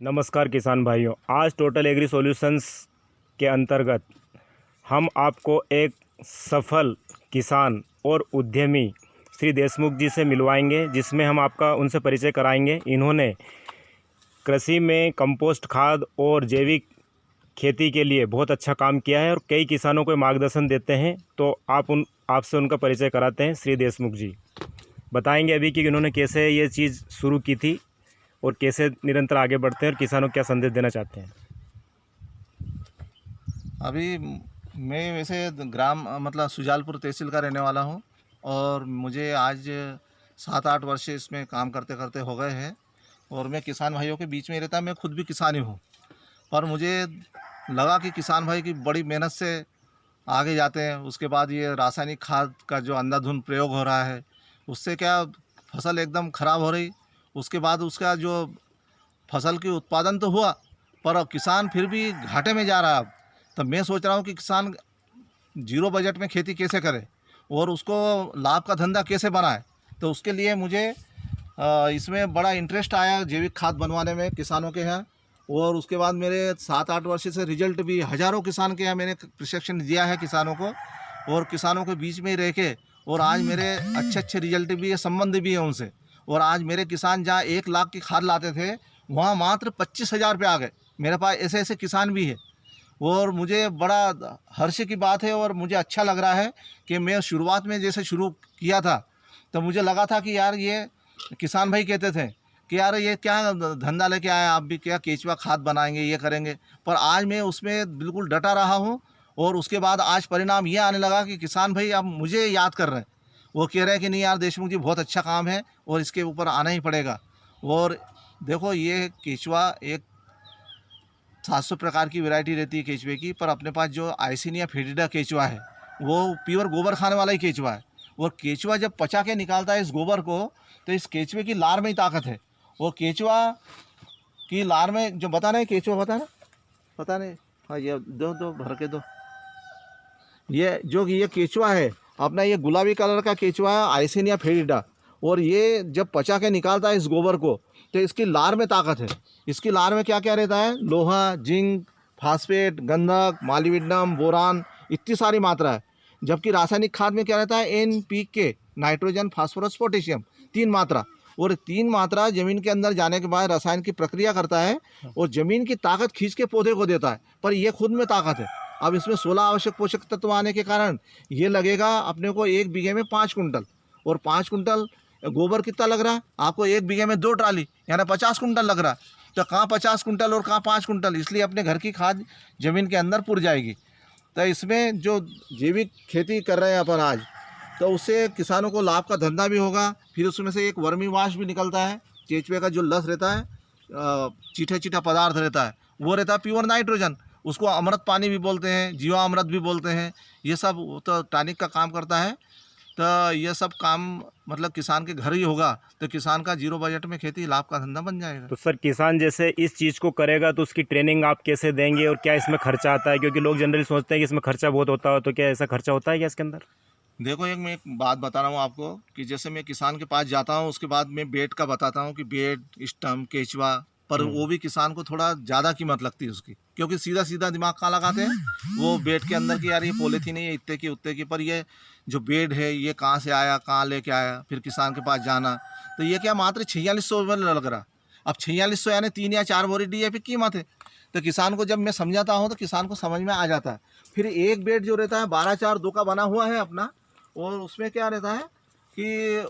नमस्कार किसान भाइयों, आज टोटल एग्री सॉल्यूशंस के अंतर्गत हम आपको एक सफल किसान और उद्यमी श्री देशमुख जी से मिलवाएंगे, जिसमें हम आपका उनसे परिचय कराएंगे। इन्होंने कृषि में कंपोस्ट खाद और जैविक खेती के लिए बहुत अच्छा काम किया है और कई किसानों को मार्गदर्शन देते हैं। तो आपसे उनका परिचय कराते हैं। श्री देशमुख जी बताएंगे अभी कि इन्होंने कैसे ये चीज़ शुरू की थी और कैसे निरंतर आगे बढ़ते हैं और किसानों को क्या संदेश देना चाहते हैं। अभी मैं वैसे ग्राम सुजालपुर तहसील का रहने वाला हूँ और मुझे आज 7-8 वर्ष इसमें काम करते करते हो गए हैं और मैं किसान भाइयों के बीच में रहता। मैं खुद भी किसान ही हूँ, पर मुझे लगा कि किसान भाई की बड़ी मेहनत से आगे जाते हैं। उसके बाद ये रासायनिक खाद का जो अंधाधुंध प्रयोग हो रहा है, उससे क्या फसल एकदम ख़राब हो रही। उसके बाद उसका जो फसल की उत्पादन तो हुआ, पर अब किसान फिर भी घाटे में जा रहा है। अब तो मैं सोच रहा हूँ कि किसान जीरो बजट में खेती कैसे करे और उसको लाभ का धंधा कैसे बनाए। तो उसके लिए मुझे इसमें बड़ा इंटरेस्ट आया जैविक खाद बनवाने में किसानों के यहाँ। और उसके बाद मेरे 7-8 वर्ष से रिजल्ट भी हज़ारों किसान के यहाँ मैंने प्रशिक्षण दिया है किसानों को, और किसानों के बीच में रह के, और आज मेरे अच्छे रिजल्ट भी है, संबंध भी है उनसे। और आज मेरे किसान जहाँ 1 लाख की खाद लाते थे, वहाँ मात्र 25,000 पे आ गए। मेरे पास ऐसे ऐसे किसान भी है और मुझे बड़ा हर्ष की बात है और मुझे अच्छा लग रहा है कि मैं शुरुआत में जैसे शुरू किया था तो मुझे लगा था कि यार ये किसान भाई कहते थे कि यार ये क्या धंधा लेके आए आप भी, क्या केचुआ खाद बनाएंगे, ये करेंगे। पर आज मैं उसमें बिल्कुल डटा रहा हूँ और उसके बाद आज परिणाम ये आने लगा कि किसान भाई अब मुझे याद कर रहे हैं। वो कह रहे हैं कि नहीं यार देशमुख जी बहुत अच्छा काम है और इसके ऊपर आना ही पड़ेगा। और देखो ये केचुआ एक 700 प्रकार की वैरायटी रहती है केचुए की, पर अपने पास जो आइसिनिया फेटिडा केचुआ है वो प्योर गोबर खाने वाला ही केचुआ है। और केचुआ जब पचा के निकालता है इस गोबर को, तो इस केचुए की लार में ही ताकत है। वो केचुआ की लार में जो बता नहीं, केचुआ पता नहीं, हाँ ये दो भर के दो। ये केचुआ है अपना, ये गुलाबी कलर का केचुआ है आइसिनिया फेटिडा। और ये जब पचा के निकालता है इस गोबर को, तो इसकी लार में ताकत है। इसकी लार में क्या क्या रहता है, लोहा, जिंक, फास्फेट, गंधक, मालिब्डेनम, बोरान, इतनी सारी मात्रा है। जबकि रासायनिक खाद में क्या रहता है, NPK, नाइट्रोजन, फास्फोरस, पोटेशियम, 3 मात्रा। और 3 मात्रा ज़मीन के अंदर जाने के बाद रसायन की प्रक्रिया करता है और ज़मीन की ताकत खींच के पौधे को देता है, पर यह खुद में ताकत है। अब इसमें 16 आवश्यक पोषक तत्व आने के कारण ये लगेगा अपने को 1 बीघे में 5 कुंटल। और 5 कुंटल गोबर कितना लग रहा है आपको, 1 बीघे में 2 ट्राली, यानी 50 कुंटल लग रहा है। तो कहाँ 50 कुंटल और कहाँ 5 कुंटल, इसलिए अपने घर की खाद ज़मीन के अंदर पुर जाएगी। तो इसमें जो जैविक खेती कर रहे हैं अपन आज, तो उससे किसानों को लाभ का धंधा भी होगा। फिर उसमें से एक वर्मी वाश भी निकलता है। केचुए का जो लस रहता है, चीठा पदार्थ रहता है, वो रहता है प्योर नाइट्रोजन। उसको अमृत पानी भी बोलते हैं, जीवामृत भी बोलते हैं। ये सब तो टॉनिक का काम करता है। तो ये सब काम मतलब किसान के घर ही होगा, तो किसान का जीरो बजट में खेती लाभ का धंधा बन जाएगा। तो सर, किसान जैसे इस चीज़ को करेगा तो उसकी ट्रेनिंग आप कैसे देंगे और क्या इसमें खर्चा आता है? क्योंकि लोग जनरली सोचते हैं कि इसमें खर्चा बहुत होता है, तो क्या ऐसा खर्चा होता है क्या इसके अंदर? देखो मैं एक बात बता रहा हूँ आपको कि जैसे मैं किसान के पास जाता हूँ, उसके बाद मैं बेड का बताता हूँ कि बेड, स्टम्प, केचुआ, पर वो भी किसान को थोड़ा ज़्यादा कीमत लगती है उसकी, क्योंकि सीधा दिमाग कहाँ लगाते हैं वो बेड के अंदर की, यार ये पॉलीथीन है, ये इतने की उतने की। पर ये जो बेड है ये कहाँ से आया, कहाँ लेके आया, फिर किसान के पास जाना। तो ये क्या मात्र 4600 में लग रहा। अब 4600 यानी 3 या 4 बोरी DAP कीमत है। तो किसान को जब मैं समझाता हूँ तो किसान को समझ में आ जाता है। फिर एक बेड जो रहता है 12-4-2 का बना हुआ है अपना, और उसमें क्या रहता है कि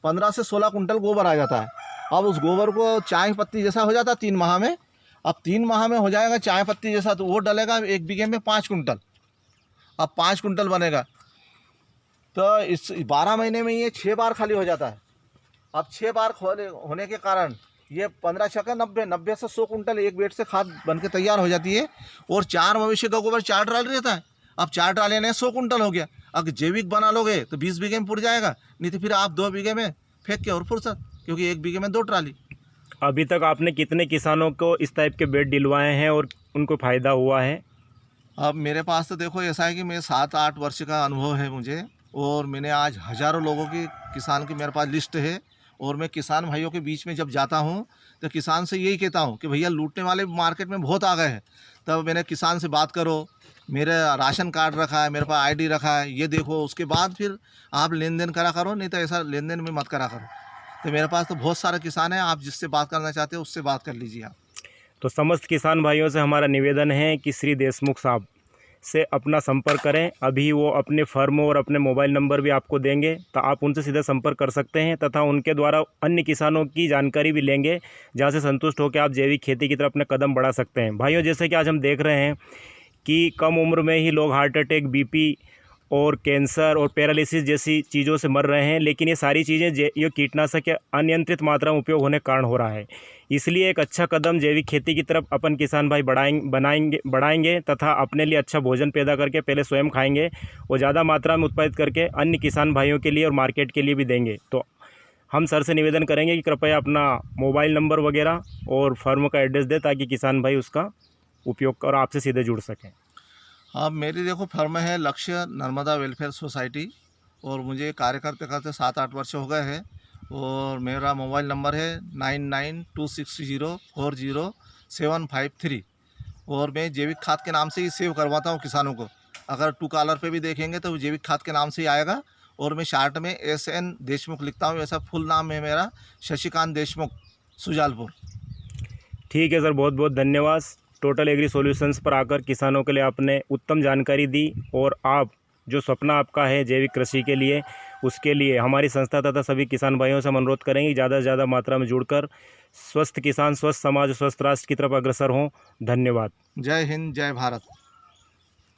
15 से 16 कुंटल गोबर आ जाता है। अब उस गोबर को चाय पत्ती जैसा हो जाता है 3 माह में। अब 3 माह में हो जाएगा चाय पत्ती जैसा, तो वो डलेगा 1 बीघे में 5 कुंटल। अब 5 कुंटल बनेगा तो इस 12 महीने में ये 6 बार खाली हो जाता है। अब 6 बार होने के कारण ये 15 छक्का 90 से 100 कुंटल एक बेड से खाद बन के तैयार हो जाती है। और 4 मवेशी का गोबर 4 ट्राली रहता है। अब 4 ट्राली ने 100 कुंटल हो गया। अगर जैविक बना लोगे तो 20 बीघे में पुर जाएगा, नहीं तो फिर आप 2 बीघे में फेंक के और फुर्सत, क्योंकि 1 बीघे में 2 ट्राली। अभी तक आपने कितने किसानों को इस टाइप के बेड दिलवाए हैं और उनको फ़ायदा हुआ है? अब मेरे पास तो देखो ऐसा है कि मैं 7-8 वर्ष का अनुभव है मुझे, और मैंने आज हज़ारों लोगों की किसान की मेरे पास लिस्ट है। और मैं किसान भाइयों के बीच में जब जाता हूँ तो किसान से यही कहता हूँ कि भैया लूटने वाले मार्केट में बहुत आ गए हैं। तब मैंने किसान से बात करो, मेरे राशन कार्ड रखा है, मेरे पास आईडी रखा है, ये देखो, उसके बाद फिर आप लेन देन करा करो, नहीं तो ऐसा लेन देन में मत करा करो। तो मेरे पास तो बहुत सारे किसान हैं, आप जिससे बात करना चाहते हो उससे बात कर लीजिए आप। तो समस्त किसान भाइयों से हमारा निवेदन है कि श्री देशमुख साहब से अपना संपर्क करें। अभी वो अपने फर्म और अपने मोबाइल नंबर भी आपको देंगे, तो आप उनसे सीधा संपर्क कर सकते हैं तथा उनके द्वारा अन्य किसानों की जानकारी भी लेंगे, जहां से संतुष्ट होकर आप जैविक खेती की तरफ अपने कदम बढ़ा सकते हैं। भाइयों, जैसे कि आज हम देख रहे हैं कि कम उम्र में ही लोग हार्ट अटैक, बीपी और कैंसर और पैरालिसिस जैसी चीज़ों से मर रहे हैं, लेकिन ये सारी चीज़ें ये कीटनाशक के अनियंत्रित मात्रा में उपयोग होने के कारण हो रहा है। इसलिए एक अच्छा कदम जैविक खेती की तरफ अपन किसान भाई बढ़ाएंगे तथा अपने लिए अच्छा भोजन पैदा करके पहले स्वयं खाएंगे और ज़्यादा मात्रा में उत्पादित करके अन्य किसान भाइयों के लिए और मार्केट के लिए भी देंगे। तो हम सर से निवेदन करेंगे कि कृपया अपना मोबाइल नंबर वगैरह और फर्म का एड्रेस दें, ताकि किसान भाई उसका उपयोग और आपसे सीधे जुड़ सकें। अब मेरी देखो फर्म है लक्ष्य नर्मदा वेलफेयर सोसाइटी, और मुझे कार्य करते करते 7-8 वर्ष हो गए हैं। और मेरा मोबाइल नंबर है 9926040753। और मैं जैविक खाद के नाम से ही सेव करवाता हूँ किसानों को। अगर टू कॉलर पे भी देखेंगे तो वो जैविक खाद के नाम से ही आएगा, और मैं शार्ट में SN देशमुख लिखता हूँ। ऐसा फुल नाम है मेरा शशिकांत देशमुख, सुजालपुर। ठीक है सर, बहुत बहुत धन्यवाद। टोटल एग्री सॉल्यूशंस पर आकर किसानों के लिए आपने उत्तम जानकारी दी, और आप जो सपना आपका है जैविक कृषि के लिए, उसके लिए हमारी संस्था तथा सभी किसान भाइयों से हम अनुरोध करेंगे ज़्यादा से ज़्यादा मात्रा में जुड़कर स्वस्थ किसान, स्वस्थ समाज, स्वस्थ राष्ट्र की तरफ अग्रसर हों। धन्यवाद। जय हिंद, जय भारत।